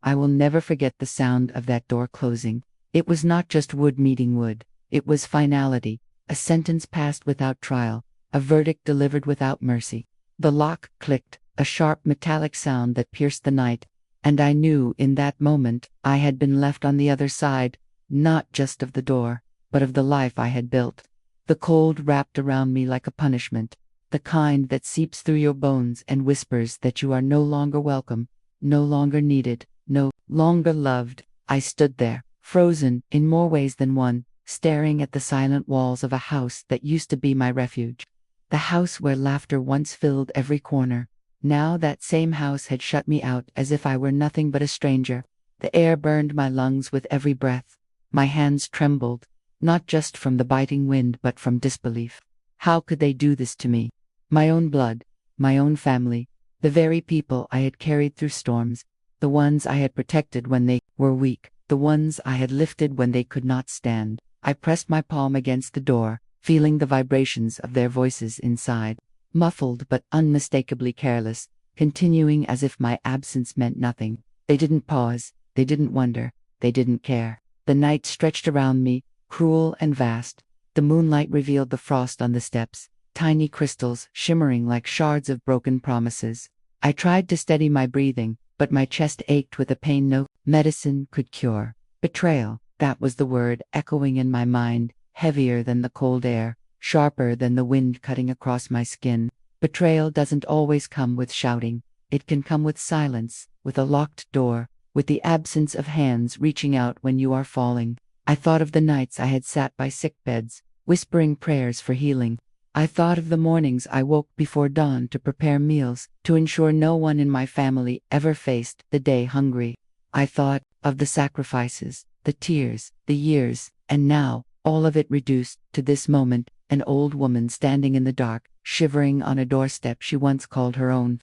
I will never forget the sound of that door closing. It was not just wood meeting wood. It was finality, a sentence passed without trial, a verdict delivered without mercy. The lock clicked, a sharp metallic sound that pierced the night, and I knew in that moment I had been left on the other side, not just of the door, but of the life I had built. The cold wrapped around me like a punishment, the kind that seeps through your bones and whispers that you are no longer welcome, no longer needed, no longer loved. I stood there, frozen in more ways than one, staring at the silent walls of a house that used to be my refuge. The house where laughter once filled every corner. Now that same house had shut me out as if I were nothing but a stranger. The air burned my lungs with every breath. My hands trembled, not just from the biting wind but from disbelief. How could they do this to me? My own blood, my own family, the very people I had carried through storms, the ones I had protected when they were weak, the ones I had lifted when they could not stand. I pressed my palm against the door, feeling the vibrations of their voices inside, muffled but unmistakably careless, continuing as if my absence meant nothing. They didn't pause, they didn't wonder, they didn't care. The night stretched around me, cruel and vast. The moonlight revealed the frost on the steps, tiny crystals shimmering like shards of broken promises. I tried to steady my breathing, but my chest ached with a pain no medicine could cure. Betrayal, that was the word echoing in my mind, heavier than the cold air, sharper than the wind cutting across my skin. Betrayal doesn't always come with shouting. It can come with silence, with a locked door, with the absence of hands reaching out when you are falling. I thought of the nights I had sat by sick beds, whispering prayers for healing. I thought of the mornings I woke before dawn to prepare meals, to ensure no one in my family ever faced the day hungry. I thought of the sacrifices, the tears, the years, and now, all of it reduced to this moment, an old woman standing in the dark, shivering on a doorstep she once called her own.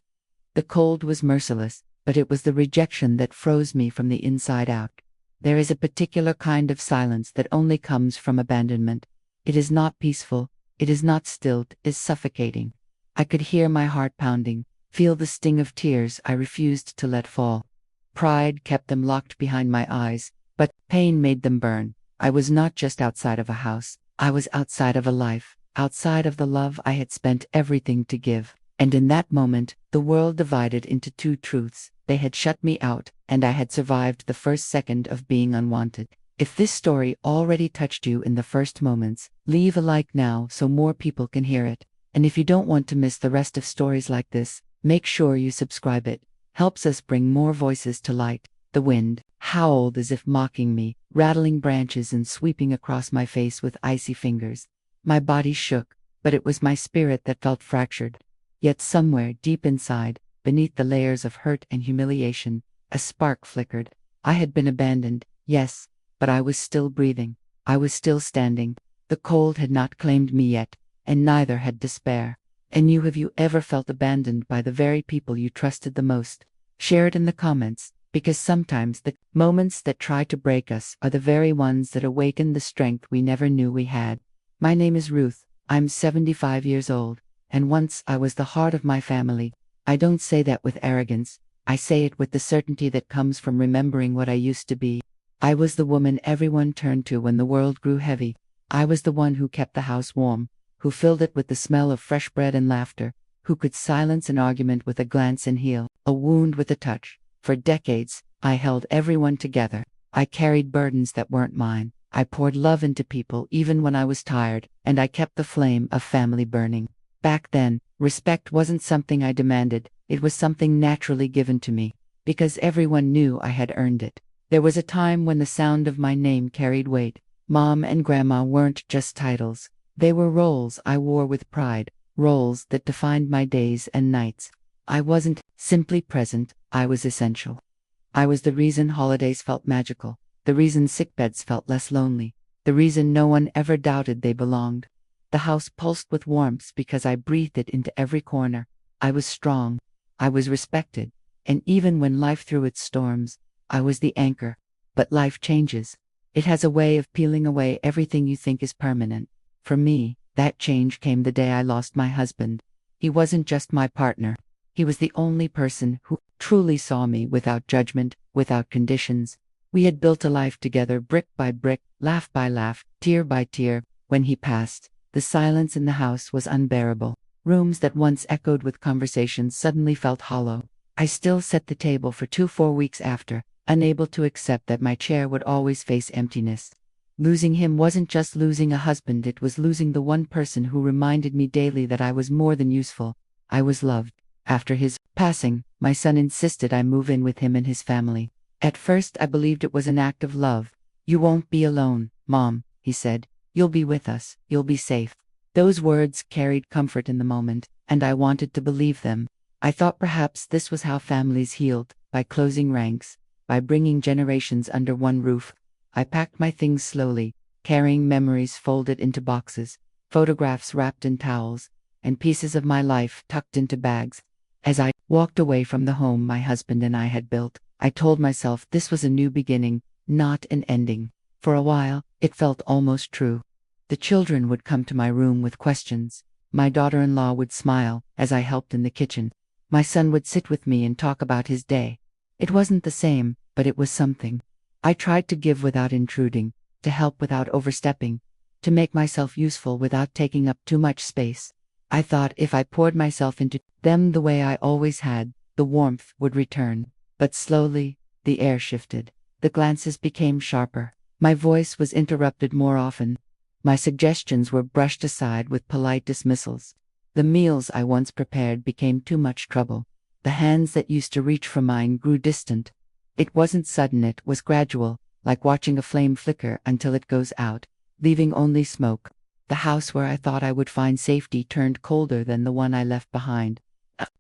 The cold was merciless, but it was the rejection that froze me from the inside out. There is a particular kind of silence that only comes from abandonment. It is not peaceful, it is not stilled, it is suffocating. I could hear my heart pounding, feel the sting of tears I refused to let fall. Pride kept them locked behind my eyes, but pain made them burn. I was not just outside of a house, I was outside of a life, outside of the love I had spent everything to give. And in that moment, the world divided into two truths. They had shut me out, and I had survived the first second of being unwanted. If this story already touched you in the first moments, leave a like now so more people can hear it. And if you don't want to miss the rest of stories like this, make sure you subscribe. It helps us bring more voices to light. The wind howled as if mocking me, rattling branches and sweeping across my face with icy fingers. My body shook, but it was my spirit that felt fractured. Yet somewhere deep inside, beneath the layers of hurt and humiliation, a spark flickered. I had been abandoned, yes, but I was still breathing. I was still standing. The cold had not claimed me yet, and neither had despair. And have you ever felt abandoned by the very people you trusted the most? Share it in the comments, because sometimes the moments that try to break us are the very ones that awaken the strength we never knew we had. My name is Ruth. I'm 75 years old, and once I was the heart of my family. I don't say that with arrogance. I say it with the certainty that comes from remembering what I used to be. I was the woman everyone turned to when the world grew heavy. I was the one who kept the house warm, who filled it with the smell of fresh bread and laughter, who could silence an argument with a glance and heal a wound with a touch. For decades, I held everyone together. I carried burdens that weren't mine. I poured love into people even when I was tired, and I kept the flame of family burning. Back then, respect wasn't something I demanded, it was something naturally given to me, because everyone knew I had earned it. There was a time when the sound of my name carried weight. Mom and Grandma weren't just titles. They were roles I wore with pride, roles that defined my days and nights. I wasn't simply present, I was essential. I was the reason holidays felt magical, the reason sickbeds felt less lonely, the reason no one ever doubted they belonged. The house pulsed with warmth because I breathed it into every corner. I was strong, I was respected, and even when life threw its storms, I was the anchor. But life changes. It has a way of peeling away everything you think is permanent. For me, that change came the day I lost my husband. He wasn't just my partner. He was the only person who truly saw me without judgment, without conditions. We had built a life together, brick by brick, laugh by laugh, tear by tear. When he passed, the silence in the house was unbearable. Rooms that once echoed with conversations suddenly felt hollow. I still set the table for 4 weeks after, unable to accept that my chair would always face emptiness. Losing him wasn't just losing a husband, it was losing the one person who reminded me daily that I was more than useful. I was loved. After his passing, my son insisted I move in with him and his family. At first I believed it was an act of love. "You won't be alone, Mom," he said. "You'll be with us, you'll be safe." Those words carried comfort in the moment, and I wanted to believe them. I thought perhaps this was how families healed, by closing ranks, by bringing generations under one roof. I packed my things slowly, carrying memories folded into boxes, photographs wrapped in towels, and pieces of my life tucked into bags. As I walked away from the home my husband and I had built, I told myself this was a new beginning, not an ending. For a while, it felt almost true. The children would come to my room with questions. My daughter-in-law would smile as I helped in the kitchen. My son would sit with me and talk about his day. It wasn't the same, but it was something. I tried to give without intruding, to help without overstepping, to make myself useful without taking up too much space. I thought if I poured myself into them the way I always had, the warmth would return. But slowly, the air shifted. The glances became sharper. My voice was interrupted more often. My suggestions were brushed aside with polite dismissals. The meals I once prepared became too much trouble. The hands that used to reach for mine grew distant. It wasn't sudden, it was gradual, like watching a flame flicker until it goes out, leaving only smoke. The house where I thought I would find safety turned colder than the one I left behind.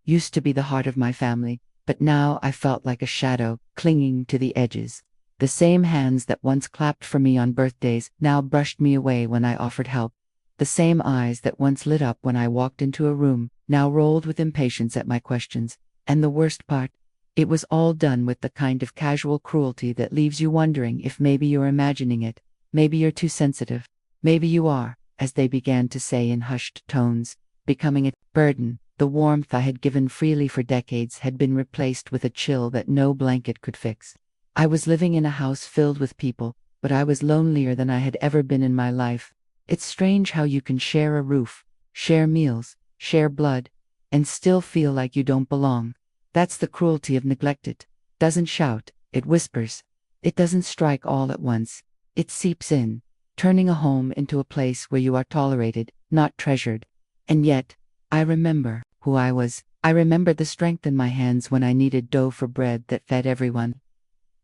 Used to be the heart of my family, but now I felt like a shadow, clinging to the edges. The same hands that once clapped for me on birthdays now brushed me away when I offered help. The same eyes that once lit up when I walked into a room now rolled with impatience at my questions. And the worst part? It was all done with the kind of casual cruelty that leaves you wondering if maybe you're imagining it, maybe you're too sensitive, maybe you are, as they began to say in hushed tones, becoming a burden. The warmth I had given freely for decades had been replaced with a chill that no blanket could fix. I was living in a house filled with people, but I was lonelier than I had ever been in my life. It's strange how you can share a roof, share meals, share blood, and still feel like you don't belong. That's the cruelty of neglect. It doesn't shout, it whispers. It doesn't strike all at once. It seeps in, turning a home into a place where you are tolerated, not treasured. And yet, I remember who I was. I remember the strength in my hands when I kneaded dough for bread that fed everyone.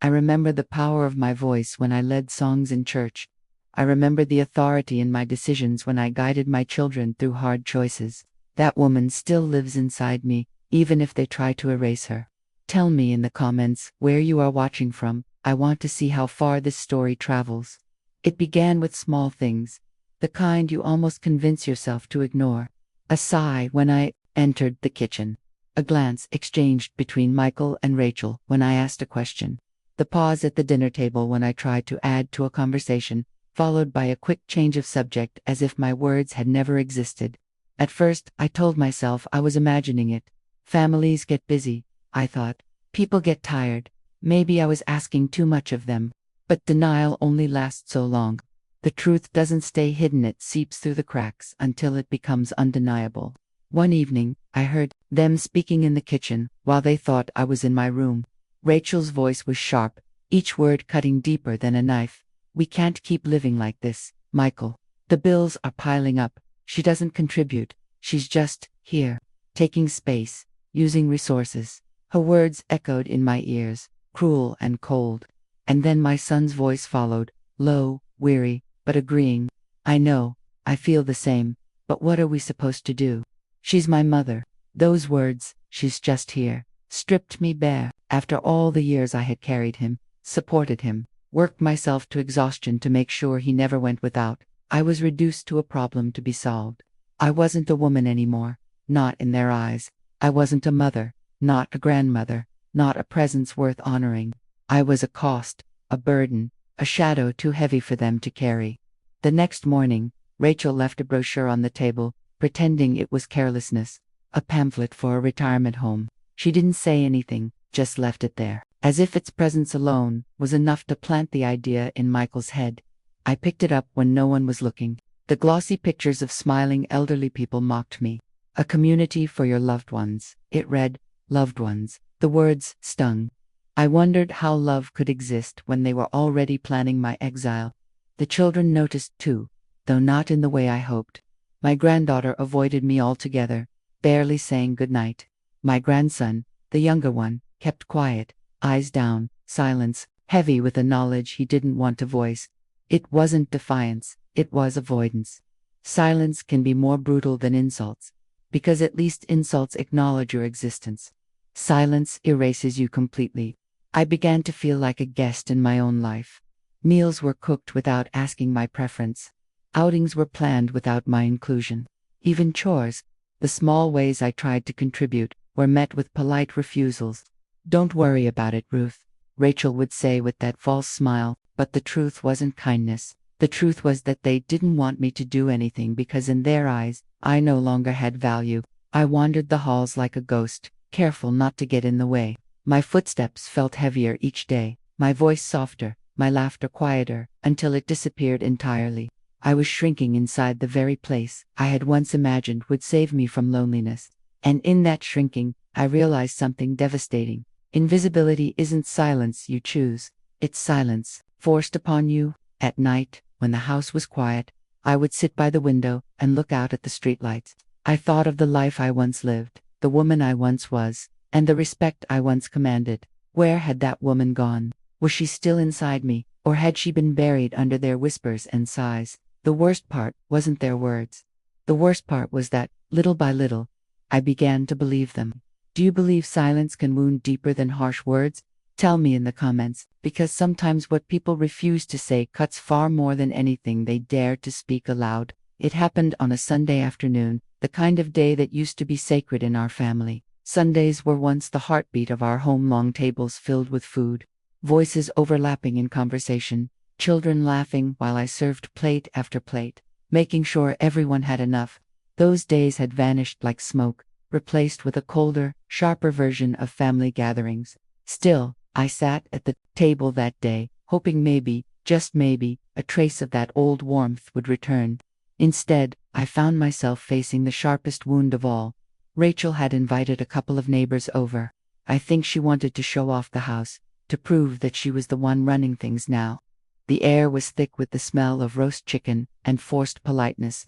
I remember the power of my voice when I led songs in church. I remember the authority in my decisions when I guided my children through hard choices. That woman still lives inside me, even if they try to erase her. Tell me in the comments where you are watching from. I want to see how far this story travels. It began with small things, the kind you almost convince yourself to ignore. A sigh when I entered the kitchen. A glance exchanged between Michael and Rachel when I asked a question. The pause at the dinner table when I tried to add to a conversation, followed by a quick change of subject as if my words had never existed. At first, I told myself I was imagining it. Families get busy, I thought. People get tired. Maybe I was asking too much of them. But denial only lasts so long. The truth doesn't stay hidden, it seeps through the cracks until it becomes undeniable. One evening, I heard them speaking in the kitchen while they thought I was in my room. Rachel's voice was sharp, each word cutting deeper than a knife. "We can't keep living like this, Michael. The bills are piling up. She doesn't contribute. She's just here, taking space, using resources." Her words echoed in my ears, cruel and cold. And then my son's voice followed, low, weary, but agreeing. "I know, I feel the same, but what are we supposed to do? She's my mother." Those words, "she's just here," stripped me bare. After all the years I had carried him, supported him, worked myself to exhaustion to make sure he never went without, I was reduced to a problem to be solved. I wasn't a woman anymore, not in their eyes. I wasn't a mother, not a grandmother, not a presence worth honoring. I was a cost, a burden, a shadow too heavy for them to carry. The next morning, Rachel left a brochure on the table, pretending it was carelessness, a pamphlet for a retirement home. She didn't say anything, just left it there. as if its presence alone was enough to plant the idea in Michael's head. I picked it up when no one was looking. The glossy pictures of smiling elderly people mocked me. A community for your loved ones. It read, loved ones. The words stung. I wondered how love could exist when they were already planning my exile. The children noticed too, though not in the way I hoped. My granddaughter avoided me altogether, barely saying goodnight. My grandson, the younger one, kept quiet, eyes down, silence, heavy with the knowledge he didn't want to voice. It wasn't defiance, it was avoidance. Silence can be more brutal than insults, because at least insults acknowledge your existence. Silence erases you completely. I began to feel like a guest in my own life. Meals were cooked without asking my preference. Outings were planned without my inclusion. Even chores, the small ways I tried to contribute, were met with polite refusals. "Don't worry about it, Ruth," Rachel would say with that false smile, but the truth wasn't kindness. The truth was that they didn't want me to do anything because in their eyes, I no longer had value. I wandered the halls like a ghost, careful not to get in the way. My footsteps felt heavier each day, my voice softer, my laughter quieter, until it disappeared entirely. I was shrinking inside the very place I had once imagined would save me from loneliness. And in that shrinking, I realized something devastating. Invisibility isn't silence you choose, it's silence, forced upon you. At night, when the house was quiet, I would sit by the window and look out at the streetlights. I thought of the life I once lived, the woman I once was, and the respect I once commanded. Where had that woman gone? Was she still inside me, or had she been buried under their whispers and sighs? The worst part wasn't their words. The worst part was that, little by little, I began to believe them. Do you believe silence can wound deeper than harsh words? Tell me in the comments, because sometimes what people refuse to say cuts far more than anything they dare to speak aloud. It happened on a Sunday afternoon, the kind of day that used to be sacred in our family. Sundays were once the heartbeat of our home, long tables filled with food, voices overlapping in conversation, children laughing while I served plate after plate, making sure everyone had enough. Those days had vanished like smoke, replaced with a colder, sharper version of family gatherings. Still, I sat at the table that day, hoping maybe, just maybe, a trace of that old warmth would return. Instead, I found myself facing the sharpest wound of all. Rachel had invited a couple of neighbors over. I think she wanted to show off the house, to prove that she was the one running things now. The air was thick with the smell of roast chicken and forced politeness.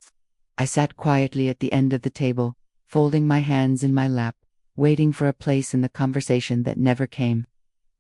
I sat quietly at the end of the table, folding my hands in my lap, waiting for a place in the conversation that never came.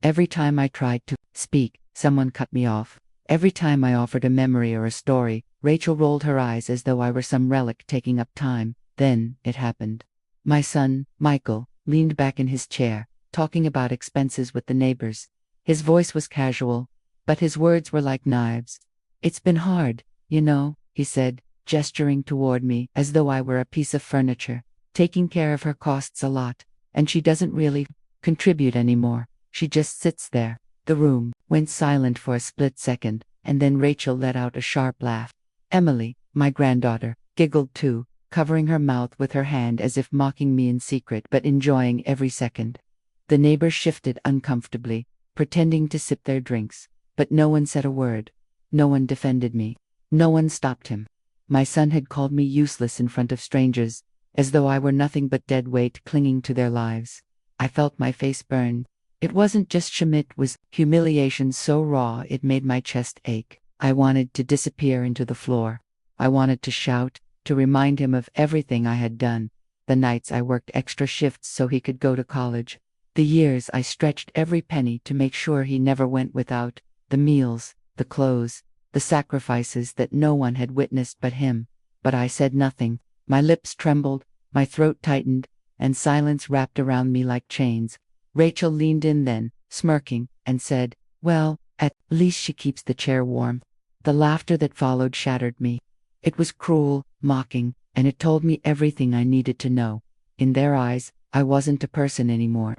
Every time I tried to speak, someone cut me off. Every time I offered a memory or a story, Rachel rolled her eyes as though I were some relic taking up time. Then, it happened. My son, Michael, leaned back in his chair, talking about expenses with the neighbors. His voice was casual, but his words were like knives. "It's been hard, you know," he said, gesturing toward me as though I were a piece of furniture. "Taking care of her costs a lot, and she doesn't really contribute anymore. She just sits there." The room went silent for a split second, and then Rachel let out a sharp laugh. Emily, my granddaughter, giggled too, covering her mouth with her hand as if mocking me in secret but enjoying every second. The neighbors shifted uncomfortably, pretending to sip their drinks, but no one said a word. No one defended me. No one stopped him. My son had called me useless in front of strangers, as though I were nothing but dead weight clinging to their lives. I felt my face burn. It wasn't just shame, it was humiliation so raw it made my chest ache. I wanted to disappear into the floor. I wanted to shout, to remind him of everything I had done. The nights I worked extra shifts so he could go to college. The years I stretched every penny to make sure he never went without. The meals, the clothes, the sacrifices that no one had witnessed but him. But I said nothing. My lips trembled, my throat tightened, and silence wrapped around me like chains. Rachel leaned in then, smirking, and said, "Well, at least she keeps the chair warm." The laughter that followed shattered me. It was cruel, mocking, and it told me everything I needed to know. In their eyes, I wasn't a person anymore.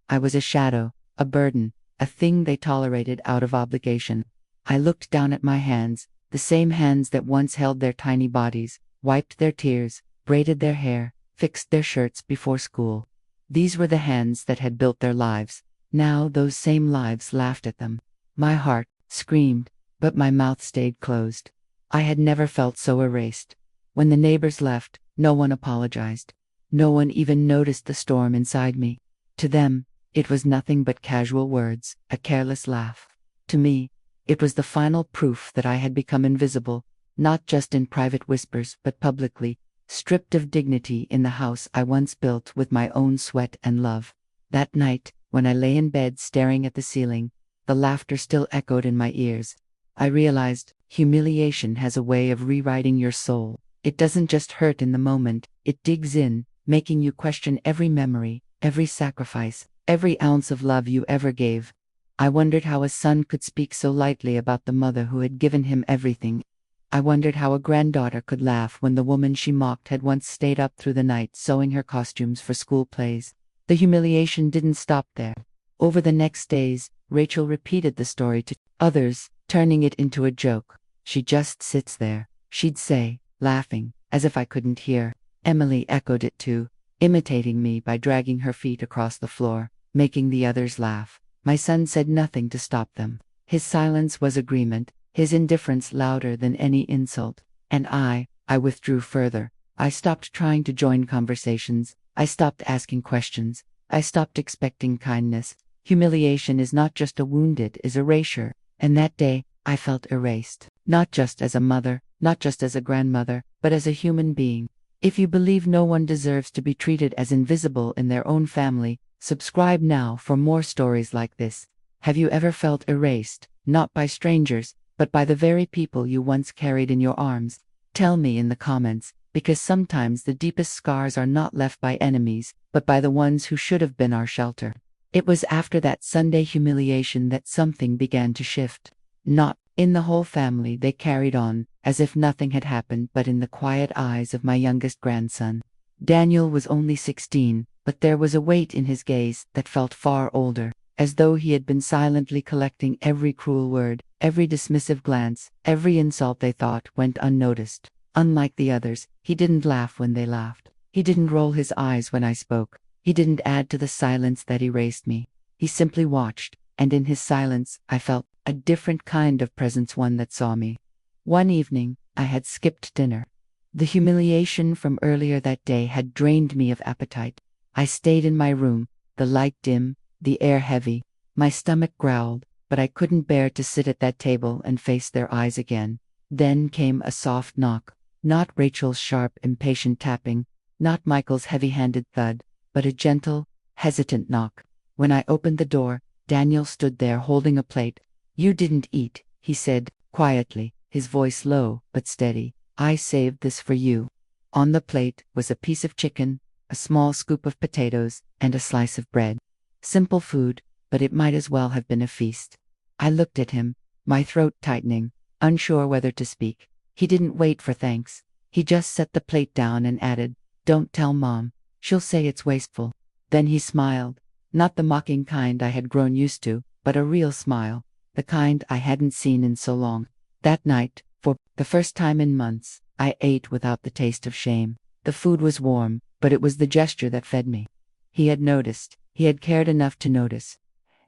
I was a shadow, a burden, a thing they tolerated out of obligation. I looked down at my hands, the same hands that once held their tiny bodies, wiped their tears, braided their hair, fixed their shirts before school. These were the hands that had built their lives, Now those same lives laughed at them. My heart screamed, but my mouth stayed closed. I had never felt so erased. When the neighbors left, no one apologized. No one even noticed the storm inside me. To them, it was nothing but casual words, a careless laugh. To me, it was the final proof that I had become invisible, not just in private whispers but publicly, stripped of dignity in the house I once built with my own sweat and love. That night, when I lay in bed staring at the ceiling, the laughter still echoed in my ears. I realized humiliation has a way of rewriting your soul. It doesn't just hurt in the moment, it digs in, making you question every memory, every sacrifice, every ounce of love you ever gave. I wondered how a son could speak so lightly about the mother who had given him everything. I wondered how a granddaughter could laugh when the woman she mocked had once stayed up through the night sewing her costumes for school plays. The humiliation didn't stop there. Over the next days, Rachel repeated the story to others, turning it into a joke. "She just sits there," she'd say, laughing, as if I couldn't hear. Emily echoed it too, imitating me by dragging her feet across the floor, making the others laugh. My son said nothing to stop them. His silence was agreement, his indifference louder than any insult. And I withdrew further. I stopped trying to join conversations. I stopped asking questions. I stopped expecting kindness. Humiliation is not just a wound, it is erasure. And that day, I felt erased. Not just as a mother, not just as a grandmother, but as a human being. If you believe no one deserves to be treated as invisible in their own family, subscribe now for more stories like this. Have you ever felt erased, not by strangers, but by the very people you once carried in your arms? Tell me in the comments, because sometimes the deepest scars are not left by enemies, but by the ones who should have been our shelter. It was after that Sunday humiliation that something began to shift. Not in the whole family, they carried on, as if nothing had happened, but in the quiet eyes of my youngest grandson. Daniel was only 16, but there was a weight in his gaze that felt far older, as though he had been silently collecting every cruel word, every dismissive glance, every insult they thought went unnoticed. Unlike the others, he didn't laugh when they laughed. He didn't roll his eyes when I spoke. He didn't add to the silence that erased me. He simply watched, and in his silence, I felt a different kind of presence, one that saw me. One evening, I had skipped dinner. The humiliation from earlier that day had drained me of appetite. I stayed in my room, the light dim, the air heavy. My stomach growled, but I couldn't bear to sit at that table and face their eyes again. Then came a soft knock. Not Rachel's sharp, impatient tapping, not Michael's heavy-handed thud, but a gentle, hesitant knock. When I opened the door, Daniel stood there holding a plate. "You didn't eat," he said, quietly, his voice low but steady. "I saved this for you." On the plate was a piece of chicken, a small scoop of potatoes, and a slice of bread. Simple food, but it might as well have been a feast. I looked at him, my throat tightening, unsure whether to speak. He didn't wait for thanks. He just set the plate down and added, "Don't tell Mom. She'll say it's wasteful." Then he smiled, not the mocking kind I had grown used to, but a real smile, the kind I hadn't seen in so long. That night, for the first time in months, I ate without the taste of shame. The food was warm, but it was the gesture that fed me. He had noticed, he had cared enough to notice.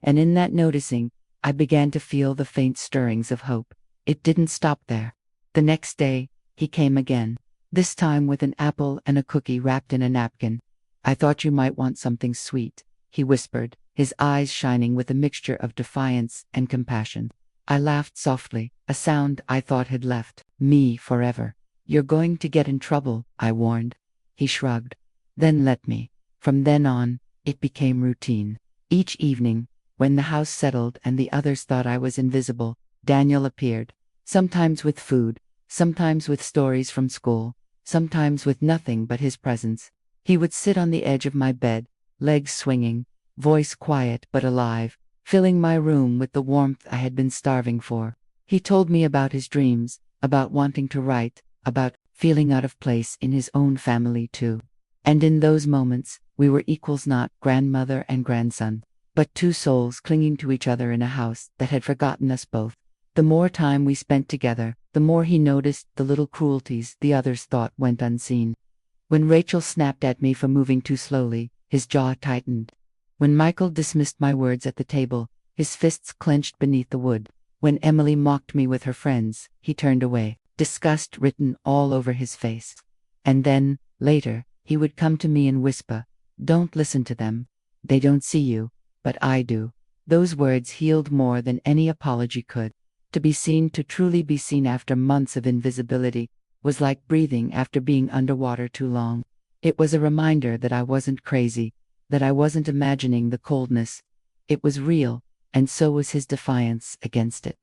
And in that noticing, I began to feel the faint stirrings of hope. It didn't stop there. The next day, he came again, this time with an apple and a cookie wrapped in a napkin. "I thought you might want something sweet," he whispered, his eyes shining with a mixture of defiance and compassion. I laughed softly, a sound I thought had left me forever. "You're going to get in trouble," I warned. He shrugged. "Then let me." From then on, it became routine. Each evening, when the house settled and the others thought I was invisible, Daniel appeared. Sometimes with food, sometimes with stories from school, sometimes with nothing but his presence. He would sit on the edge of my bed, legs swinging, voice quiet but alive, filling my room with the warmth I had been starving for. He told me about his dreams, about wanting to write, about feeling out of place in his own family too. And in those moments, we were equals, not grandmother and grandson, but two souls clinging to each other in a house that had forgotten us both. The more time we spent together, the more he noticed the little cruelties the others thought went unseen. When Rachel snapped at me for moving too slowly, his jaw tightened. When Michael dismissed my words at the table, his fists clenched beneath the wood. When Emily mocked me with her friends, he turned away, disgust written all over his face. And then, later, he would come to me and whisper, "Don't listen to them. They don't see you, but I do." Those words healed more than any apology could. To be seen, to truly be seen after months of invisibility, was like breathing after being underwater too long. It was a reminder that I wasn't crazy, that I wasn't imagining the coldness. It was real, and so was his defiance against it.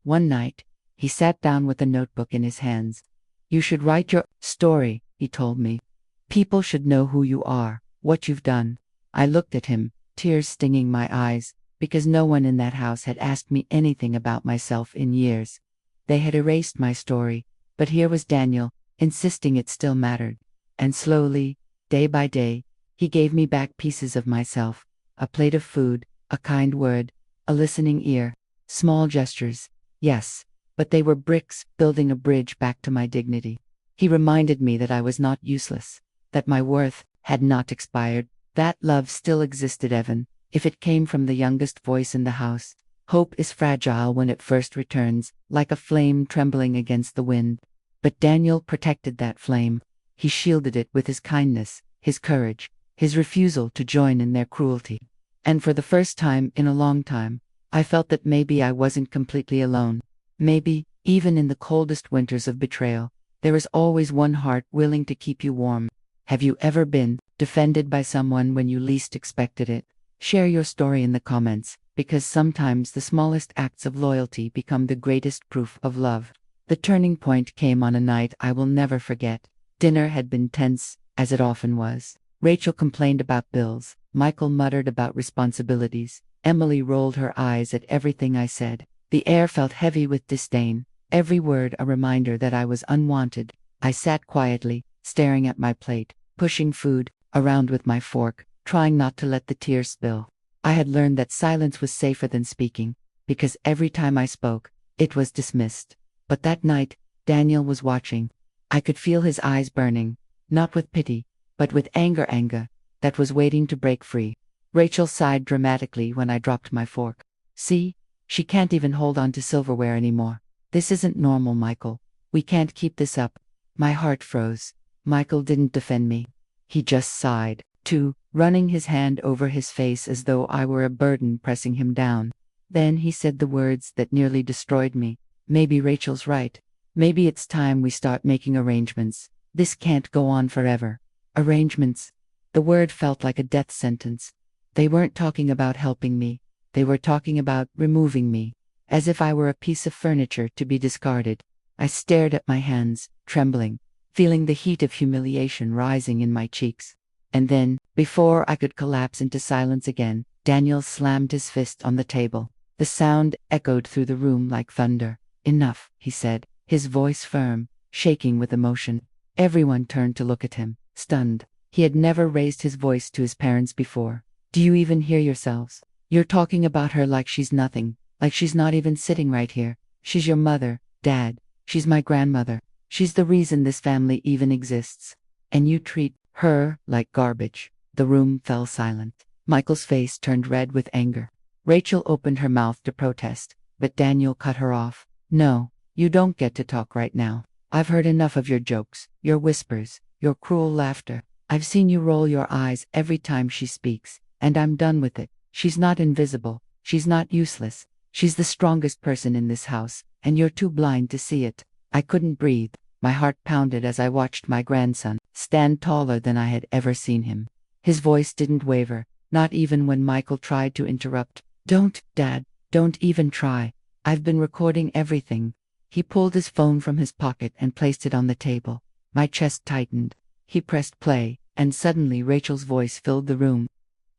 One night, he sat down with a notebook in his hands. "You should write your story," he told me. "People should know who you are, what you've done." I looked at him, tears stinging my eyes, because no one in that house had asked me anything about myself in years. They had erased my story, but here was Daniel, insisting it still mattered. And slowly, day by day, he gave me back pieces of myself: a plate of food, a kind word, a listening ear, small gestures. Yes, but they were bricks building a bridge back to my dignity. He reminded me that I was not useless, that my worth had not expired, that love still existed, even if it came from the youngest voice in the house. Hope is fragile when it first returns, like a flame trembling against the wind. But Daniel protected that flame. He shielded it with his kindness, his courage, his refusal to join in their cruelty. And for the first time in a long time, I felt that maybe I wasn't completely alone. Maybe, even in the coldest winters of betrayal, there is always one heart willing to keep you warm. Have you ever been defended by someone when you least expected it? Share your story in the comments, because sometimes the smallest acts of loyalty become the greatest proof of love. The turning point came on a night I will never forget. Dinner had been tense, as it often was. Rachel complained about bills. Michael muttered about responsibilities. Emily rolled her eyes at everything I said. The air felt heavy with disdain, every word a reminder that I was unwanted. I sat quietly, staring at my plate, pushing food around with my fork, trying not to let the tears spill. I had learned that silence was safer than speaking, because every time I spoke, it was dismissed. But that night, Daniel was watching. I could feel his eyes burning, not with pity, but with anger that was waiting to break free. Rachel sighed dramatically when I dropped my fork. "See? She can't even hold on to silverware anymore. This isn't normal, Michael. We can't keep this up." My heart froze. Michael didn't defend me. He just sighed, too, running his hand over his face as though I were a burden pressing him down. Then he said the words that nearly destroyed me. "Maybe Rachel's right. Maybe it's time we start making arrangements. This can't go on forever." Arrangements. The word felt like a death sentence. They weren't talking about helping me. They were talking about removing me, as if I were a piece of furniture to be discarded. I stared at my hands, trembling, feeling the heat of humiliation rising in my cheeks. And then, before I could collapse into silence again, Daniel slammed his fist on the table. The sound echoed through the room like thunder. "Enough," he said, his voice firm, shaking with emotion. Everyone turned to look at him, stunned. He had never raised his voice to his parents before. "Do you even hear yourselves? You're talking about her like she's nothing, like she's not even sitting right here. She's your mother, Dad. She's my grandmother. She's the reason this family even exists. And you treat her like garbage." The room fell silent. Michael's face turned red with anger. Rachel opened her mouth to protest, but Daniel cut her off. "No, you don't get to talk right now. I've heard enough of your jokes, your whispers, your cruel laughter. I've seen you roll your eyes every time she speaks, and I'm done with it. She's not invisible. She's not useless. She's the strongest person in this house, and you're too blind to see it." I couldn't breathe. My heart pounded as I watched my grandson stand taller than I had ever seen him. His voice didn't waver, not even when Michael tried to interrupt. "Don't, Dad, don't even try. I've been recording everything." He pulled his phone from his pocket and placed it on the table. My chest tightened. He pressed play, and suddenly Rachel's voice filled the room.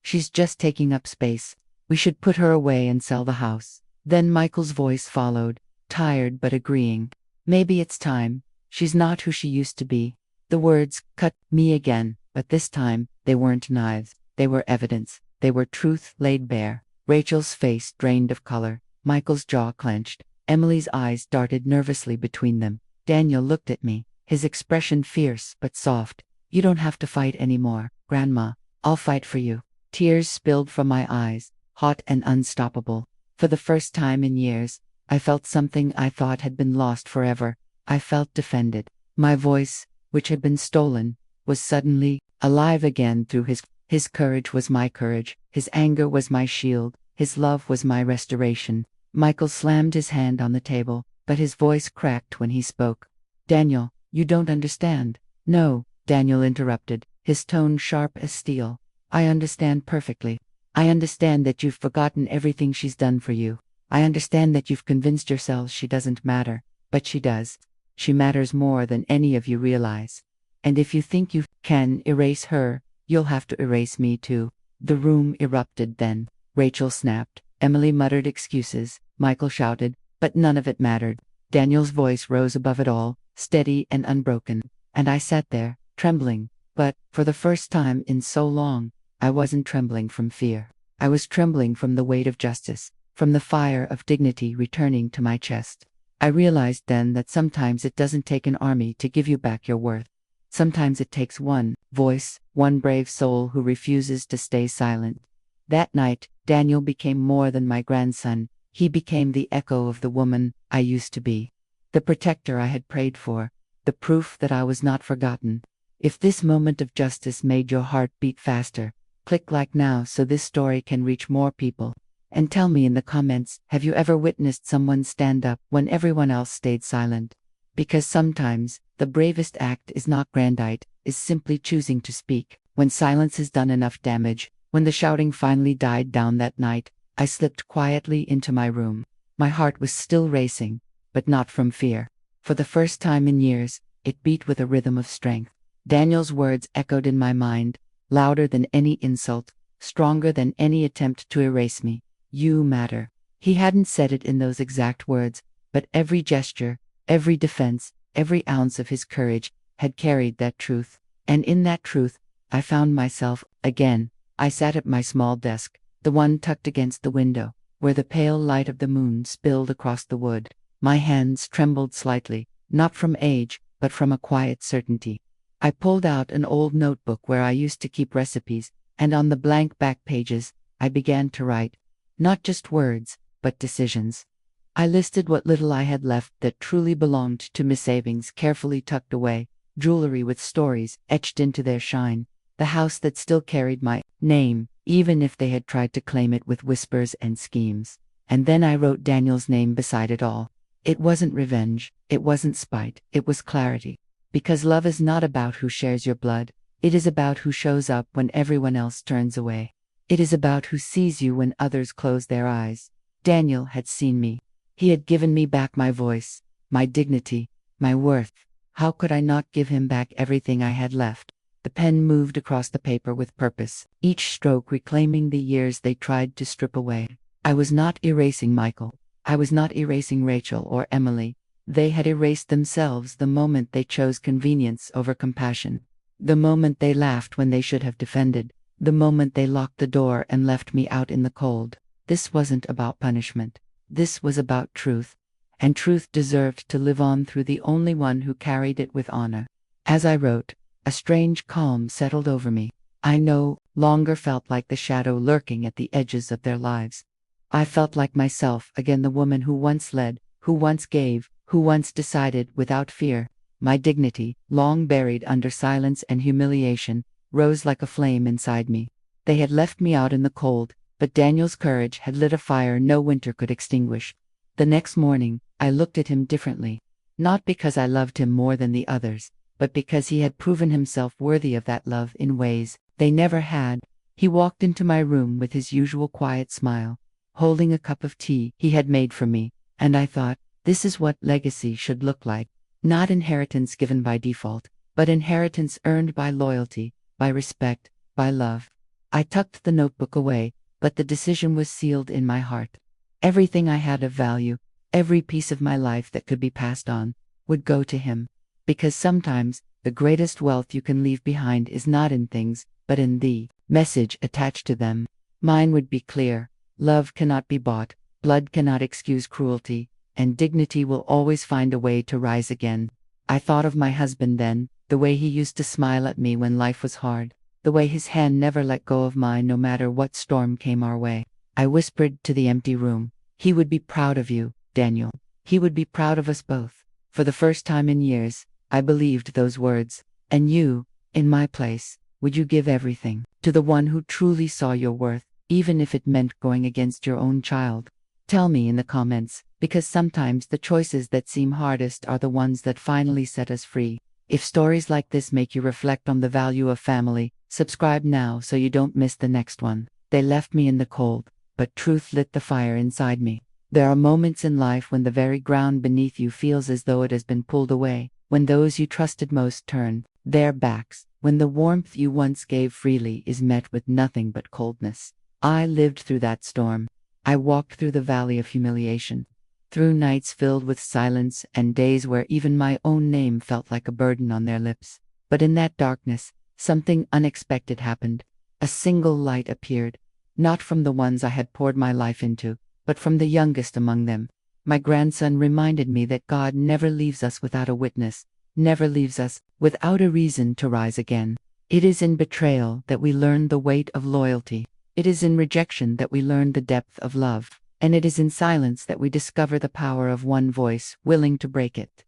"She's just taking up space. We should put her away and sell the house." Then Michael's voice followed, tired but agreeing. "Maybe it's time. She's not who she used to be." The words cut me again, but this time, they weren't knives. They were evidence. They were truth laid bare. Rachel's face drained of color. Michael's jaw clenched. Emily's eyes darted nervously between them. Daniel looked at me, his expression fierce but soft. "You don't have to fight anymore, Grandma. I'll fight for you." Tears spilled from my eyes, hot and unstoppable. For the first time in years, I felt something I thought had been lost forever. I felt defended. My voice, which had been stolen, was suddenly alive again through his courage was my courage, his anger was my shield, his love was my restoration. Michael slammed his hand on the table, but his voice cracked when he spoke. Daniel, you don't understand. No, Daniel interrupted, his tone sharp as steel. I understand perfectly. I understand that you've forgotten everything she's done for you. I understand that you've convinced yourselves she doesn't matter, but she does. She matters more than any of you realize. And if you think you can erase her, you'll have to erase me too. The room erupted then. Rachel snapped. Emily muttered excuses. Michael shouted, but none of it mattered. Daniel's voice rose above it all, steady and unbroken. And I sat there, trembling. But, for the first time in so long, I wasn't trembling from fear. I was trembling from the weight of justice, from the fire of dignity returning to my chest. I realized then that sometimes it doesn't take an army to give you back your worth. Sometimes it takes one voice, one brave soul who refuses to stay silent. That night, Daniel became more than my grandson. He became the echo of the woman I used to be. The protector I had prayed for. The proof that I was not forgotten. If this moment of justice made your heart beat faster, click like now so this story can reach more people. And tell me in the comments, have you ever witnessed someone stand up when everyone else stayed silent? Because sometimes, the bravest act is not grandiose, is simply choosing to speak. When silence has done enough damage, when the shouting finally died down that night, I slipped quietly into my room. My heart was still racing, but not from fear. For the first time in years, it beat with a rhythm of strength. Daniel's words echoed in my mind, louder than any insult, stronger than any attempt to erase me. You matter. He hadn't said it in those exact words, but every gesture, every defense, every ounce of his courage had carried that truth. And in that truth, I found myself again. I sat at my small desk, the one tucked against the window, where the pale light of the moon spilled across the wood. My hands trembled slightly, not from age, but from a quiet certainty. I pulled out an old notebook where I used to keep recipes, and on the blank back pages, I began to write. Not just words, but decisions. I listed what little I had left that truly belonged to Miss Savings, carefully tucked away, jewelry with stories etched into their shine, the house that still carried my name, even if they had tried to claim it with whispers and schemes. And then I wrote Daniel's name beside it all. It wasn't revenge, it wasn't spite, it was clarity. Because love is not about who shares your blood, it is about who shows up when everyone else turns away. It is about who sees you when others close their eyes. Daniel had seen me. He had given me back my voice, my dignity, my worth. How could I not give him back everything I had left? The pen moved across the paper with purpose, each stroke reclaiming the years they tried to strip away. I was not erasing Michael. I was not erasing Rachel or Emily. They had erased themselves the moment they chose convenience over compassion. The moment they laughed when they should have defended. The moment they locked the door and left me out in the cold. This wasn't about punishment. This was about truth. And truth deserved to live on through the only one who carried it with honor. As I wrote, a strange calm settled over me. I no longer felt like the shadow lurking at the edges of their lives. I felt like myself again, the woman who once led, who once gave, who once decided without fear. My dignity, long buried under silence and humiliation, rose like a flame inside me. They had left me out in the cold, but Daniel's courage had lit a fire no winter could extinguish. The next morning, I looked at him differently. Not because I loved him more than the others, but because he had proven himself worthy of that love in ways they never had. He walked into my room with his usual quiet smile, holding a cup of tea he had made for me, and I thought, this is what legacy should look like. Not inheritance given by default, but inheritance earned by loyalty, by respect, by love. I tucked the notebook away, but the decision was sealed in my heart. Everything I had of value, every piece of my life that could be passed on, would go to him. Because sometimes, the greatest wealth you can leave behind is not in things, but in the message attached to them. Mine would be clear. Love cannot be bought, blood cannot excuse cruelty, and dignity will always find a way to rise again. I thought of my husband then, the way he used to smile at me when life was hard. the way his hand never let go of mine no matter what storm came our way. I whispered to the empty room, "He would be proud of you, Daniel. He would be proud of us both." For the first time in years, I believed those words. And you, in my place, would you give everything to the one who truly saw your worth, even if it meant going against your own child? Tell me in the comments, because sometimes the choices that seem hardest are the ones that finally set us free. If stories like this make you reflect on the value of family, subscribe now so you don't miss the next one. They left me in the cold, but truth lit the fire inside me. There are moments in life when the very ground beneath you feels as though it has been pulled away, when those you trusted most turn their backs, when the warmth you once gave freely is met with nothing but coldness. I lived through that storm. I walked through the valley of humiliation, through nights filled with silence and days where even my own name felt like a burden on their lips. But in that darkness, something unexpected happened. A single light appeared, not from the ones I had poured my life into, but from the youngest among them. My grandson reminded me that God never leaves us without a witness, never leaves us without a reason to rise again. It is in betrayal that we learn the weight of loyalty. It is in rejection that we learn the depth of love. And it is in silence that we discover the power of one voice willing to break it.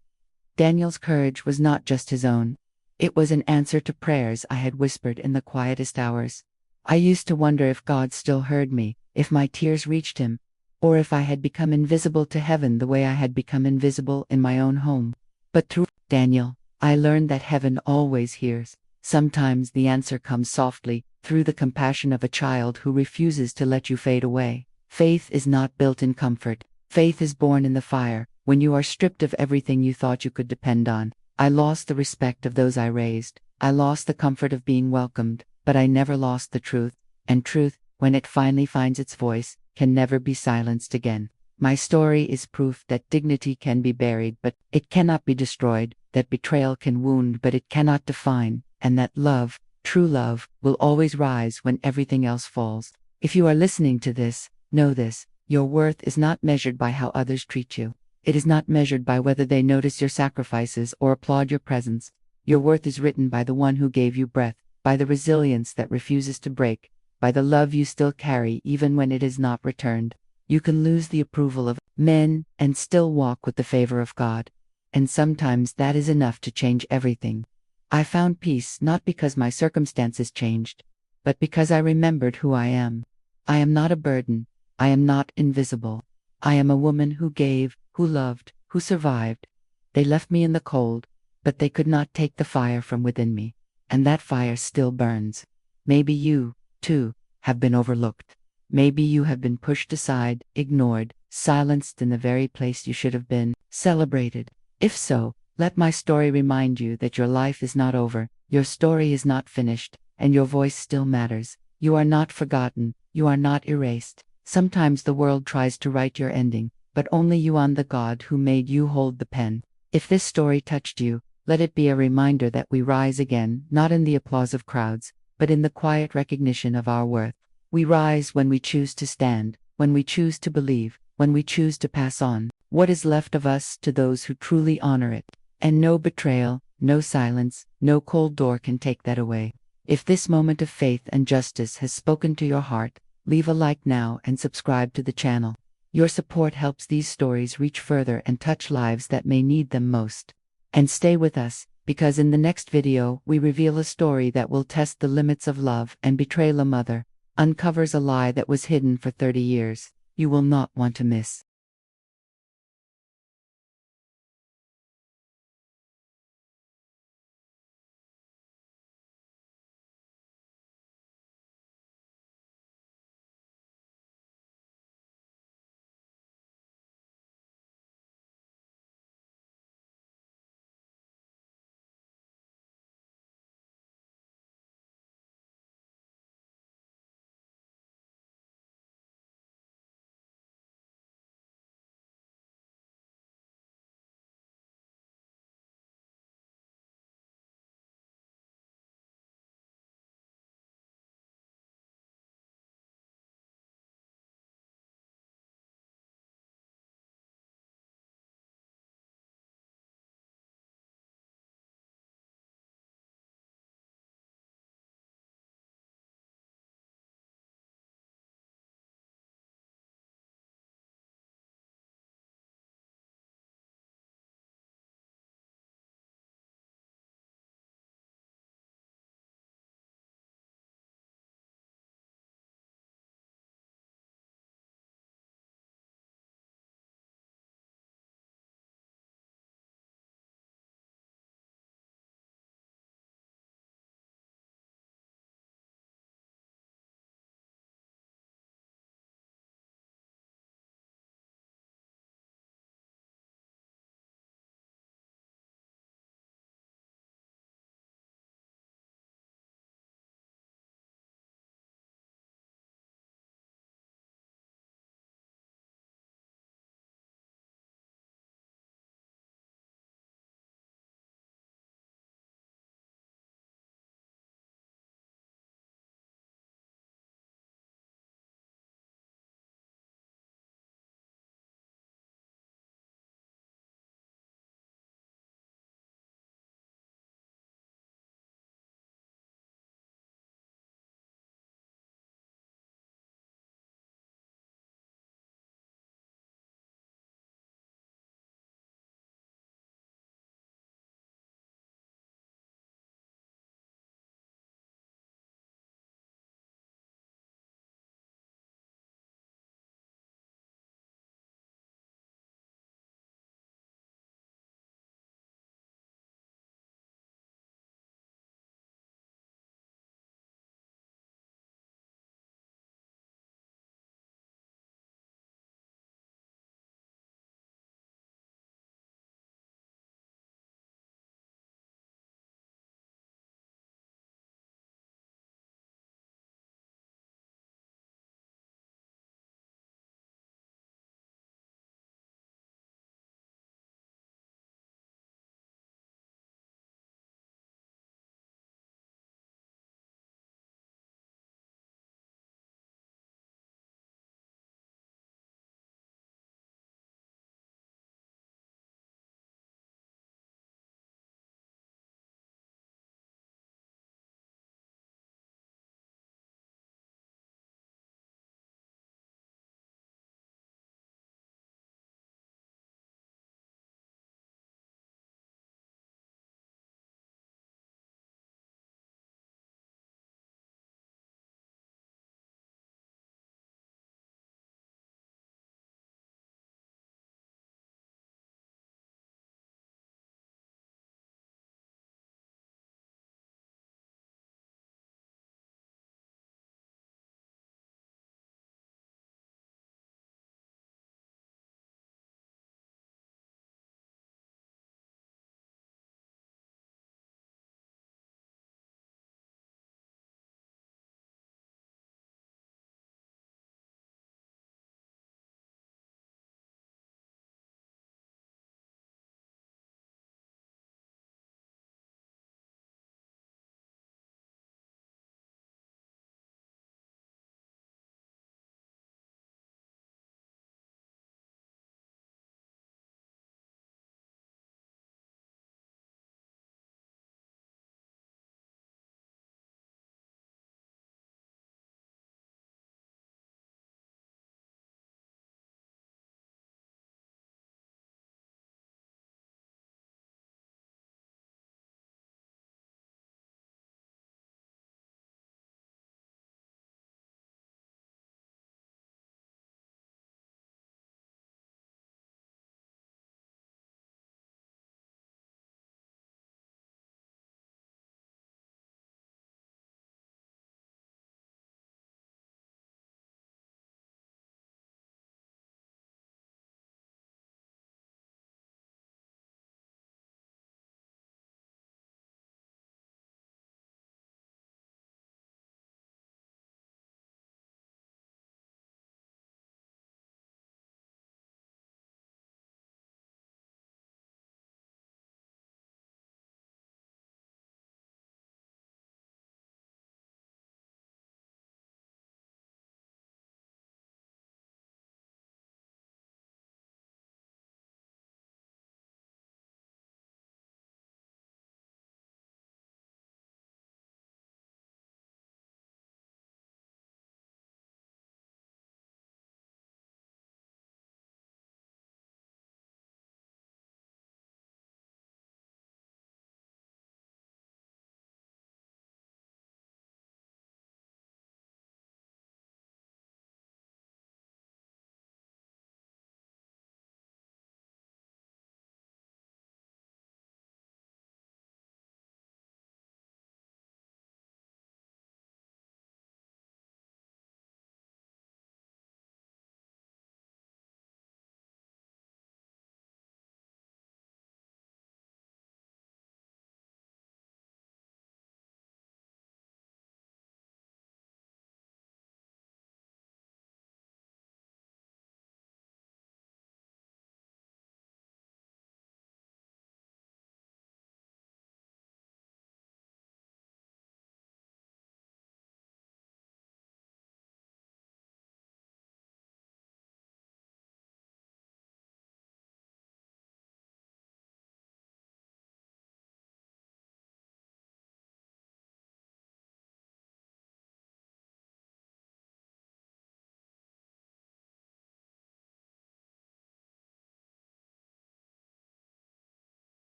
Daniel's courage was not just his own. It was an answer to prayers I had whispered in the quietest hours. I used to wonder if God still heard me, if my tears reached him, or if I had become invisible to heaven the way I had become invisible in my own home. But through Daniel, I learned that heaven always hears. Sometimes the answer comes softly, through the compassion of a child who refuses to let you fade away. Faith is not built in comfort. Faith is born in the fire, when you are stripped of everything you thought you could depend on. I lost the respect of those I raised. I lost the comfort of being welcomed, but I never lost the truth. And truth, when it finally finds its voice, can never be silenced again. My story is proof that dignity can be buried, but it cannot be destroyed, that betrayal can wound, but it cannot define, and that love, true love, will always rise when everything else falls. If you are listening to this, know this: your worth is not measured by how others treat you. It is not measured by whether they notice your sacrifices or applaud your presence. Your worth is written by the one who gave you breath, by the resilience that refuses to break, by the love you still carry even when it is not returned. You can lose the approval of men and still walk with the favor of God. And sometimes that is enough to change everything. I found peace not because my circumstances changed, but because I remembered who I am. I am not a burden. I am not invisible. I am a woman who gave, who loved, who survived. They left me in the cold, but they could not take the fire from within me. And that fire still burns. Maybe you, too, have been overlooked. Maybe you have been pushed aside, ignored, silenced in the very place you should have been celebrated. If so, let my story remind you that your life is not over, your story is not finished, and your voice still matters. You are not forgotten, you are not erased. Sometimes the world tries to write your ending, but only you and the God who made you hold the pen. If this story touched you, let it be a reminder that we rise again, not in the applause of crowds, but in the quiet recognition of our worth. We rise when we choose to stand, when we choose to believe, when we choose to pass on what is left of us to those who truly honor it. And no betrayal, no silence, no cold door can take that away. If this moment of faith and justice has spoken to your heart, leave a like now and subscribe to the channel. Your support helps these stories reach further and touch lives that may need them most. And stay with us, because in the next video we reveal a story that will test the limits of love and betray a mother, uncovers a lie that was hidden for 30 years. You will not want to miss.